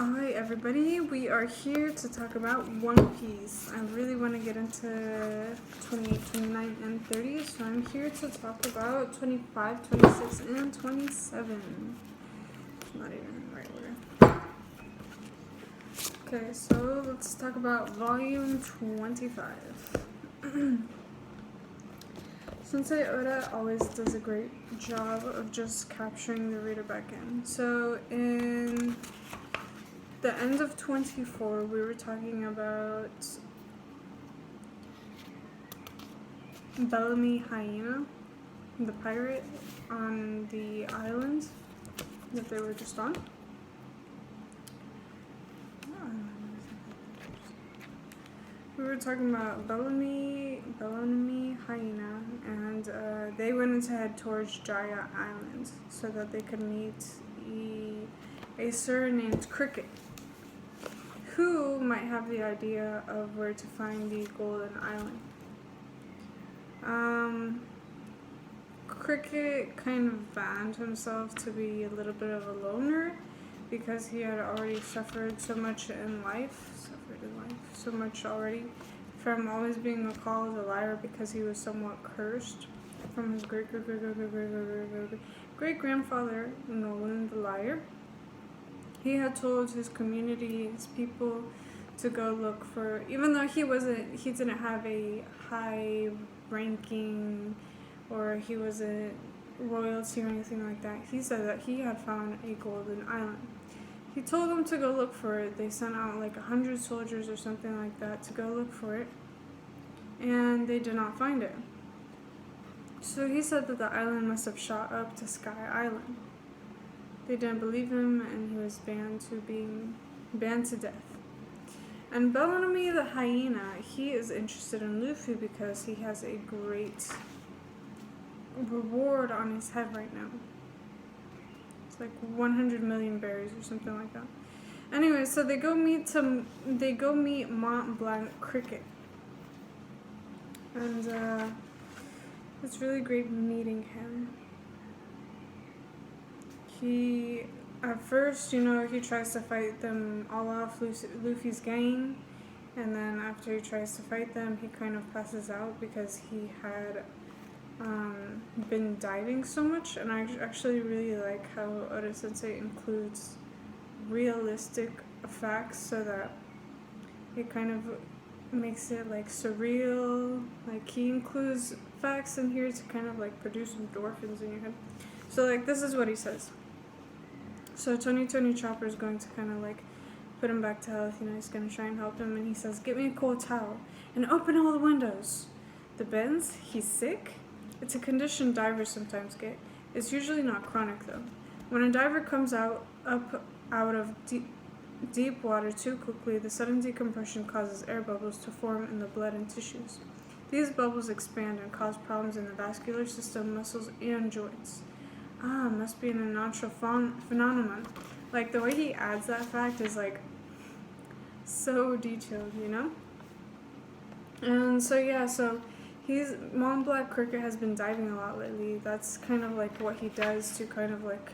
Alright everybody, we are here to talk about One Piece. I really want to get into 28, 29, and 30, so I'm here to talk about 25, 26, and 27. Not even in the right order. Okay, so let's talk about volume 25. Sensei Oda always does a great job of just capturing the reader back in. So in the end of 24, we were talking about Bellamy Hyena, the pirate on the island that they were just on. We were talking about Bellamy Hyena, and they went to head towards Jaya Island so that they could meet a sir named Cricket, who might have the idea of where to find the Golden Island. Cricket kind of banned himself to be a little bit of a loner because he had already suffered so much already from always being called a liar because he was somewhat cursed from his great-grandfather, Nolan the Liar. He had told his community, his people, to go look for, even though he didn't have a high ranking or he wasn't royalty or anything like that. He said that he had found a golden island. He told them to go look for it. They sent out like 100 soldiers or something like that to go look for it, and they did not find it. So he said that the island must have shot up to Sky Island. They didn't believe him, and he was banned to death. And Bellamy the Hyena, he is interested in Luffy because he has a great reward on his head right now. It's like 100 million berries or something like that. Anyway, so they go meet Mont Blanc Cricket, and it's really great meeting him. He, at first, he tries to fight them all off, Luffy's gang, and then after he tries to fight them, he kind of passes out because he had been diving so much. And I actually really like how Oda Sensei includes realistic facts so that it kind of makes it like surreal. Like he includes facts in here to kind of like produce endorphins in your head. So like this is what he says. So Tony Chopper is going to kind of like put him back to health. He's going to try and help him, and he says, "Get me a cold towel and open all the windows." The bends, he's sick. It's a condition divers sometimes get. It's usually not chronic though. When a diver comes up out of deep water too quickly, the sudden decompression causes air bubbles to form in the blood and tissues. These bubbles expand and cause problems in the vascular system, muscles, and joints. Must be an unnatural phenomenon. Like the way he adds that fact is like so detailed, And so yeah, Mont Blanc Cricket has been diving a lot lately. That's kind of like what he does to kind of like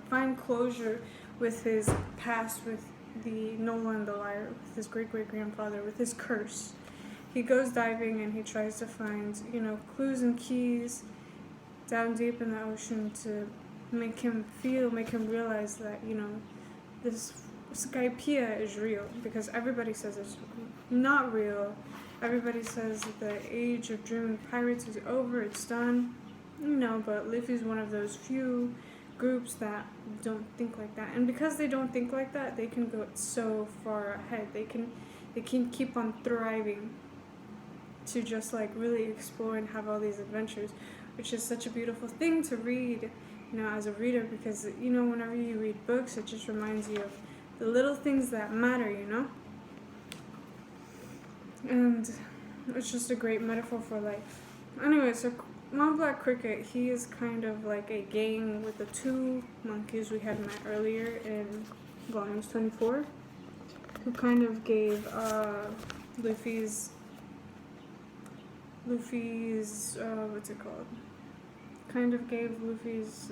find closure with his past, with the Nolan the Liar, with his great-grandfather, with his curse. He goes diving and he tries to find, clues and keys down deep in the ocean to make him realize that, this Skypiea is real, because everybody says it's not real. Everybody says that the age of dreaming pirates is over, it's done. But Luffy's one of those few groups that don't think like that. And because they don't think like that, they can go so far ahead. They can keep on thriving to just like really explore and have all these adventures, which is such a beautiful thing to read, as a reader, because, whenever you read books, it just reminds you of the little things that matter, And it's just a great metaphor for life. Anyway, so Mont Blanc Cricket, he is kind of like a gang with the two monkeys we had met earlier in volumes 24, who kind of gave Luffy's what's it called? Kind of gave Luffy's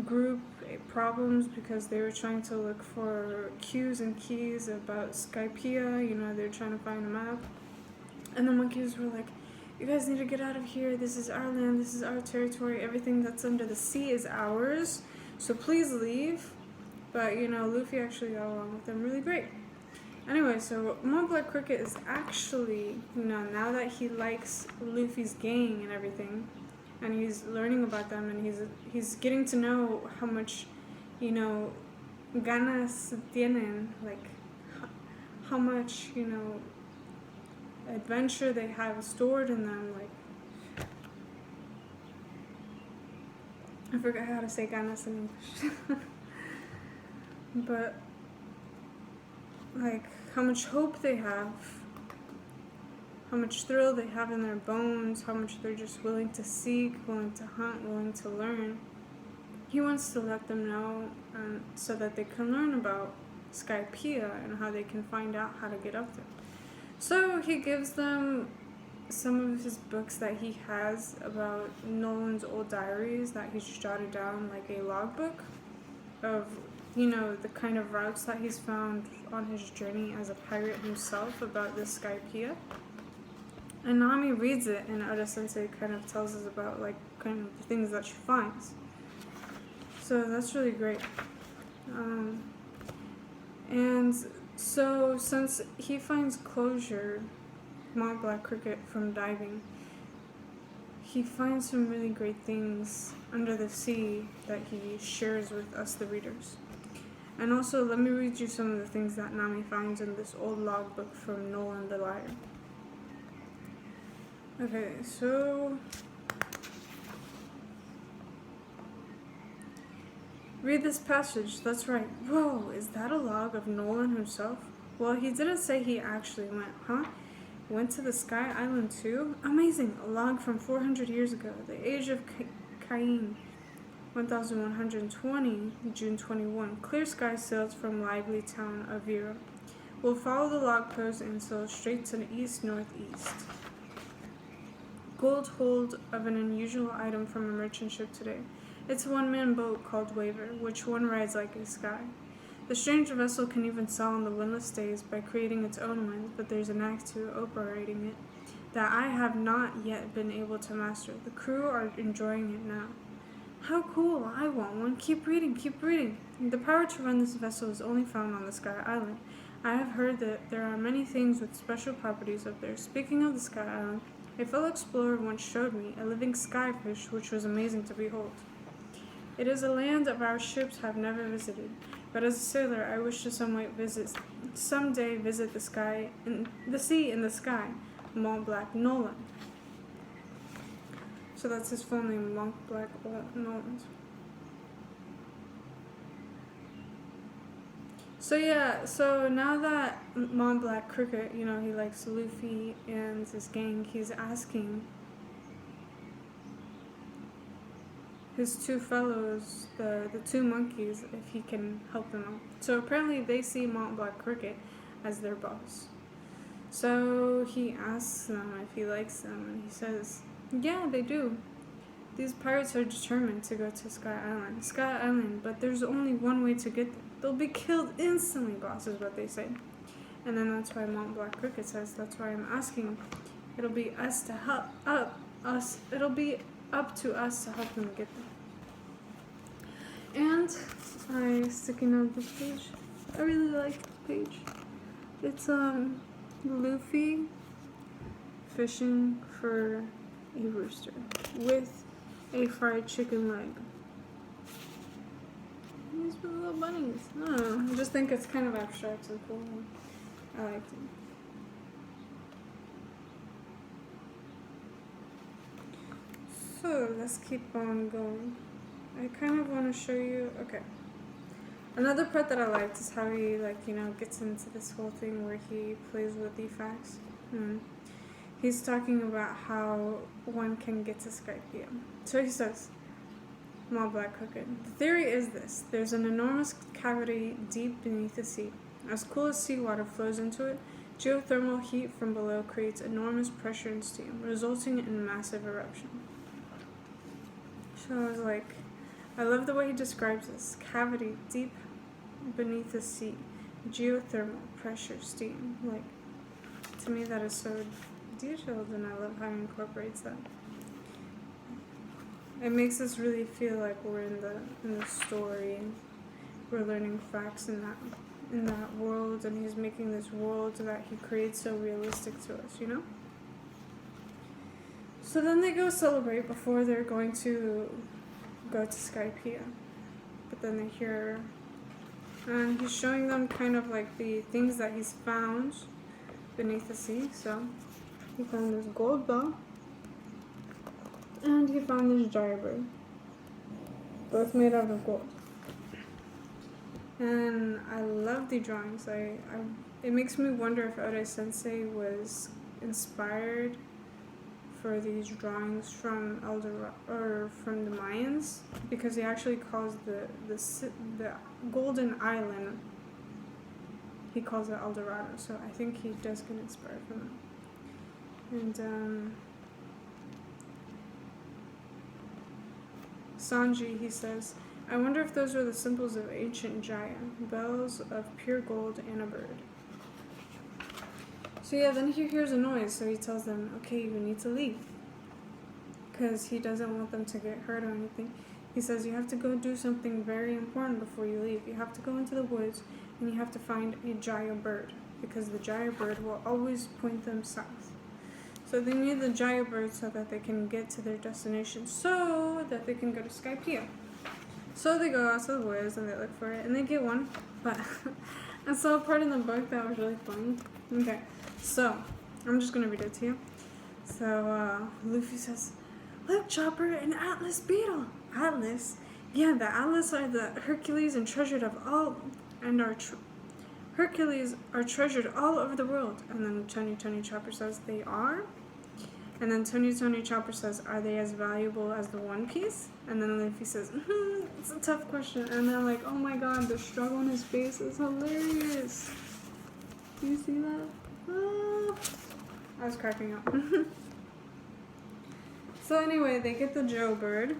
group problems because they were trying to look for cues and keys about Skypiea. You know, they were trying to find a map. And the monkeys were like, you guys need to get out of here. This is our land. This is our territory. Everything that's under the sea is ours. So please leave. But, you know, Luffy actually got along with them really great. Anyway, so Mont Black Cricket is actually, you know, now that he likes Luffy's gang and everything, and he's learning about them, and he's getting to know how much, you know, ganas tienen, like how much, you know, adventure they have stored in them. Like, I forgot how to say ganas in English. But like how much hope they have, how much thrill they have in their bones, how much they're just willing to seek, willing to hunt, willing to learn. He wants to let them know, so that they can learn about Skypiea and how they can find out how to get up there. So he gives them some of his books that he has about Nolan's old diaries that he's jotted down, like a logbook of, you know, the kind of routes that he's found on his journey as a pirate himself about this Skypiea. And Nami reads it, and Oda Sensei kind of tells us about, like, kind of the things that she finds. So that's really great. And so since he finds closure, Mont Black Cricket, from diving, he finds some really great things under the sea that he shares with us, the readers. And also, let me read you some of the things that Nami finds in this old logbook from Nolan the Liar. Okay, so read this passage. That's right. Whoa, is that a log of Nolan himself? Well, he didn't say he actually went, huh? Went to the Sky Island too? Amazing! A log from 400 years ago, the age of Cain. 1120, June 21. Clear sky sails from lively town of Vera. We'll follow the log post and sail straight to the east-northeast. Gold hold of an unusual item from a merchant ship today. It's a one-man boat called Waver, which one rides like a sky. The strange vessel can even sail on the windless days by creating its own wind, but there's a knack to operating it that I have not yet been able to master. The crew are enjoying it now. How cool! I want one. Keep reading, keep reading. The power to run this vessel is only found on the Sky Island. I have heard that there are many things with special properties up there. Speaking of the Sky Island, a fellow explorer once showed me a living skyfish which was amazing to behold. It is a land of our ships have never visited, but as a sailor I wish to someday visit the sky, the sea in the sky. Mont Black Nolan. So that's his full name, Mont Black Nolan. So yeah, so now that Mont Black Cricket, you know, he likes Luffy and his gang, he's asking his two fellows, the two monkeys, if he can help them out. So apparently they see Mont Black Cricket as their boss. So he asks them if he likes them, and he says, yeah, they do. These pirates are determined to go to Sky Island, but there's only one way to get there. They'll be killed instantly, boss, is what they say. And then that's why Mont Black Cricket says, that's why I'm asking. It'll be up to us to help them get there. And I sticky note this page. I really like this page. It's Luffy fishing for a rooster with a fried chicken leg. These little bunnies. I don't know. I just think it's kind of abstract and cool. I liked it. So let's keep on going. I kind of want to show you. Okay. Another part that I liked is how he, gets into this whole thing where he plays with the facts. He's talking about how one can get to Skypiea. So he says, Mont Black Cricket. The theory is this. There's an enormous cavity deep beneath the sea. As cool as seawater flows into it, geothermal heat from below creates enormous pressure and steam, resulting in massive eruption. So I was like, I love the way he describes this cavity deep beneath the sea, geothermal pressure steam. Like, to me, that is so detailed, and I love how he incorporates that. It makes us really feel like we're in the story, and we're learning facts in that world, and he's making this world that he creates so realistic to us, you know? So then they go celebrate before they're going to go to Skypiea. But then they hear, and he's showing them kind of like the things that he's found beneath the sea. So he found this gold bell, and he found this gyre bird, both made out of gold. And I love the drawings. It makes me wonder if Ode Sensei was inspired for these drawings from from the Mayans, because he actually calls the Golden Island, he calls it El Dorado. So I think he does get inspired from it. And Sanji, he says, I wonder if those are the symbols of ancient Jaya, bells of pure gold and a bird. So yeah, then he hears a noise, so he tells them, okay, you need to leave. Because he doesn't want them to get hurt or anything. He says, you have to go do something very important before you leave. You have to go into the woods, and you have to find a Jaya bird. Because the Jaya bird will always point them south. So they need the Jaya bird so that they can get to their destination, so that they can go to Skypiea. So they go out to the woods, and they look for it, and they get one. But I saw a part in the book that was really funny. Okay. So, I'm just going to read it to you. So, Luffy says, look, Chopper, an Atlas beetle. Atlas? Yeah, the Atlas are the Hercules and treasured of all, and Hercules are treasured all over the world. And then Tony Chopper says, they are? And then Tony Chopper says, are they as valuable as the One Piece? And then Luffy says, it's a tough question. And they're like, oh my god, the struggle on his face is hilarious. Do you see that? I was cracking up. So anyway, they get the Joe bird.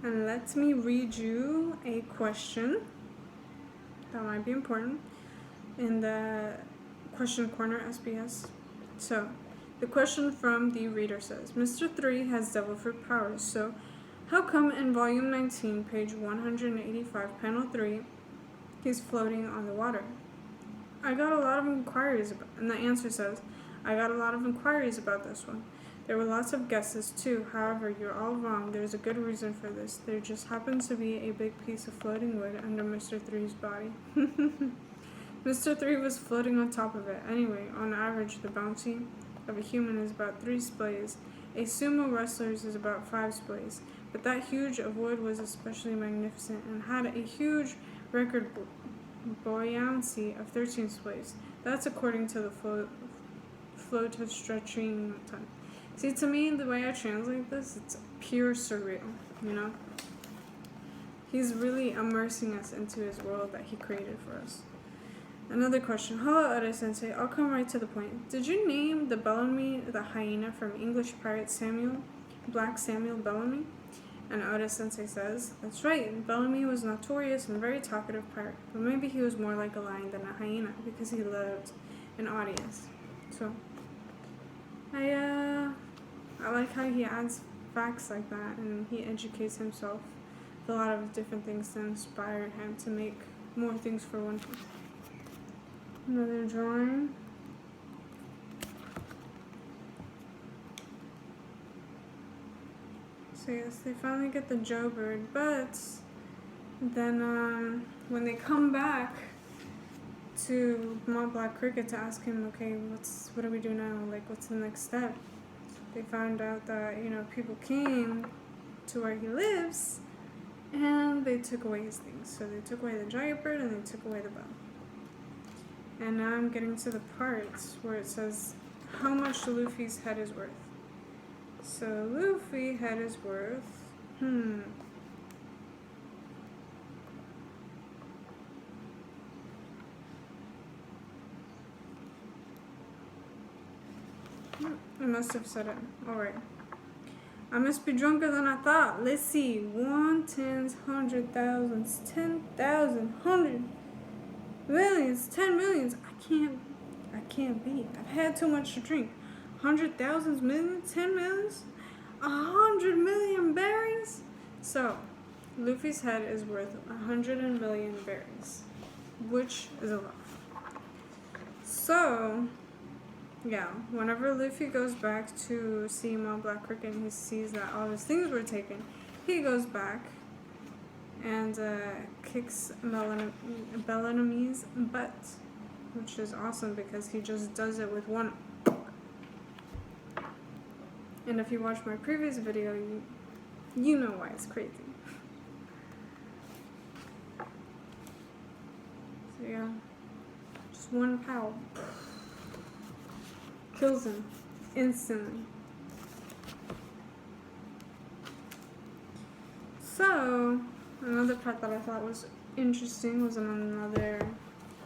And let me read you a question that might be important in the question corner SBS. So, the question from the reader says, Mr. 3 has devil fruit powers, so how come in volume 19, page 185, panel 3, he's floating on the water? I got a lot of inquiries about, and the answer says, I got a lot of inquiries about this one. There were lots of guesses too, however, you're all wrong. There's a good reason for this. There just happens to be a big piece of floating wood under Mr. 3's body. Mr. 3 was floating on top of it. Anyway, on average, the bounty of a human is about 3 splays. A sumo wrestler's is about 5 splays. But that huge of wood was especially magnificent and had a huge record buoyancy of 13 splays. That's according to the float stretching time. See, to me, the way I translate this, it's pure surreal, you know? He's really immersing us into his world that he created for us. Another question. Hello, Ode-sensei. I'll come right to the point. Did you name the Bellamy the hyena from English pirate Black Samuel Bellamy? And Ode-sensei says, that's right. Bellamy was notorious and very talkative pirate, but maybe he was more like a lion than a hyena because he loved an audience. So, I like how he adds facts like that, and he educates himself with a lot of different things to inspire him to make more things for One Piece. Another drawing. So yes, they finally get the Joe bird, but then when they come back to Mont Black Cricket to ask him, okay, what do we do now? Like, what's the next step? They found out that, people came to where he lives, and they took away his things. So they took away the giant bird, and they took away the bell. And now I'm getting to the parts where it says how much Luffy's head is worth. So Luffy head is worth, I must have said it. Alright. I must be drunker than I thought. Let's see. 1, 10s, 100,000s, 10,000, 100 millions, 10 millions. I can't be. I've had too much to drink. 100,000s, millions, 10 millions, 100 million berries. So, Luffy's head is worth 100 million berries, which is a lot. So, yeah, whenever Luffy goes back to see Mount Black Cricket and he sees that all his things were taken, he goes back and kicks Bellamy's butt, which is awesome because he just does it with one. And if you watch my previous video, you know why it's crazy. So yeah, just one pow. Kills him instantly. So, another part that I thought was interesting was in another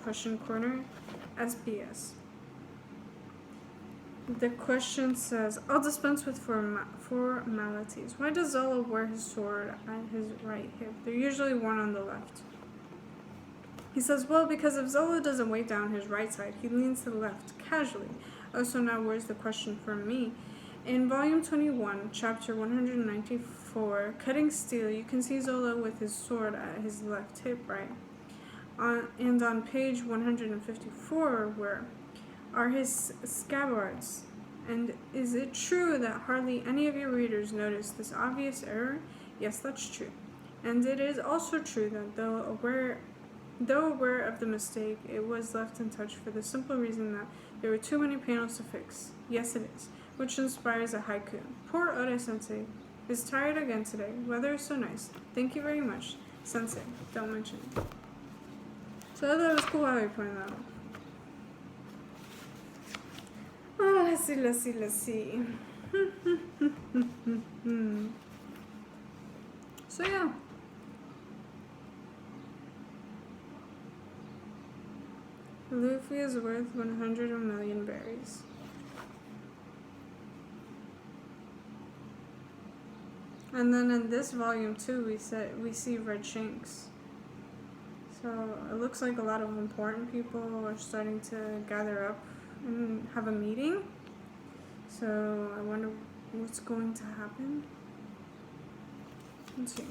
question corner, SBS. The question says, I'll dispense with formalities. Why does Zolo wear his sword at his right hip? They're usually worn on the left. He says, well, because if Zolo doesn't weigh down his right side, he leans to the left, casually. Oh, so now where's the question for me? In volume 21, chapter 194, Cutting Steel, you can see Zolo with his sword at his left hip, right? And on page 154, where are his scabbards? And is it true that hardly any of your readers noticed this obvious error? Yes, that's true. And it is also true that though aware of the mistake, it was left untouched for the simple reason that there were too many panels to fix. Yes, it is. Which inspires a haiku. Poor Ore-sensei is tired again today. Weather is so nice. Thank you very much. Sensei, don't mention it. So I thought it was cool how he pointed that out. Oh, let's see. So yeah. Luffy is worth 100 million berries. And then in this volume too, we see Red Shanks. So it looks like a lot of important people are starting to gather up and have a meeting. So I wonder what's going to happen. Let's see.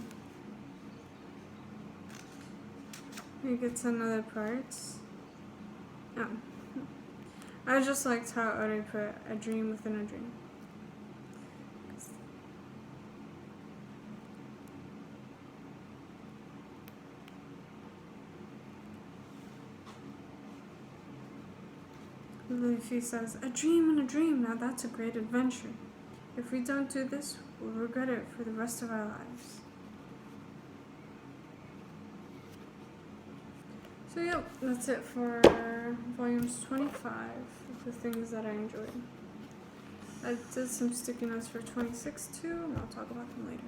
We get to another part. Oh. I just liked how Ore put a dream within a dream. Luffy says, a dream in a dream, now that's a great adventure. If we don't do this, we'll regret it for the rest of our lives. So yep, that's it for volumes 25 of the things that I enjoyed. I did some sticky notes for 26 too, and I'll talk about them later.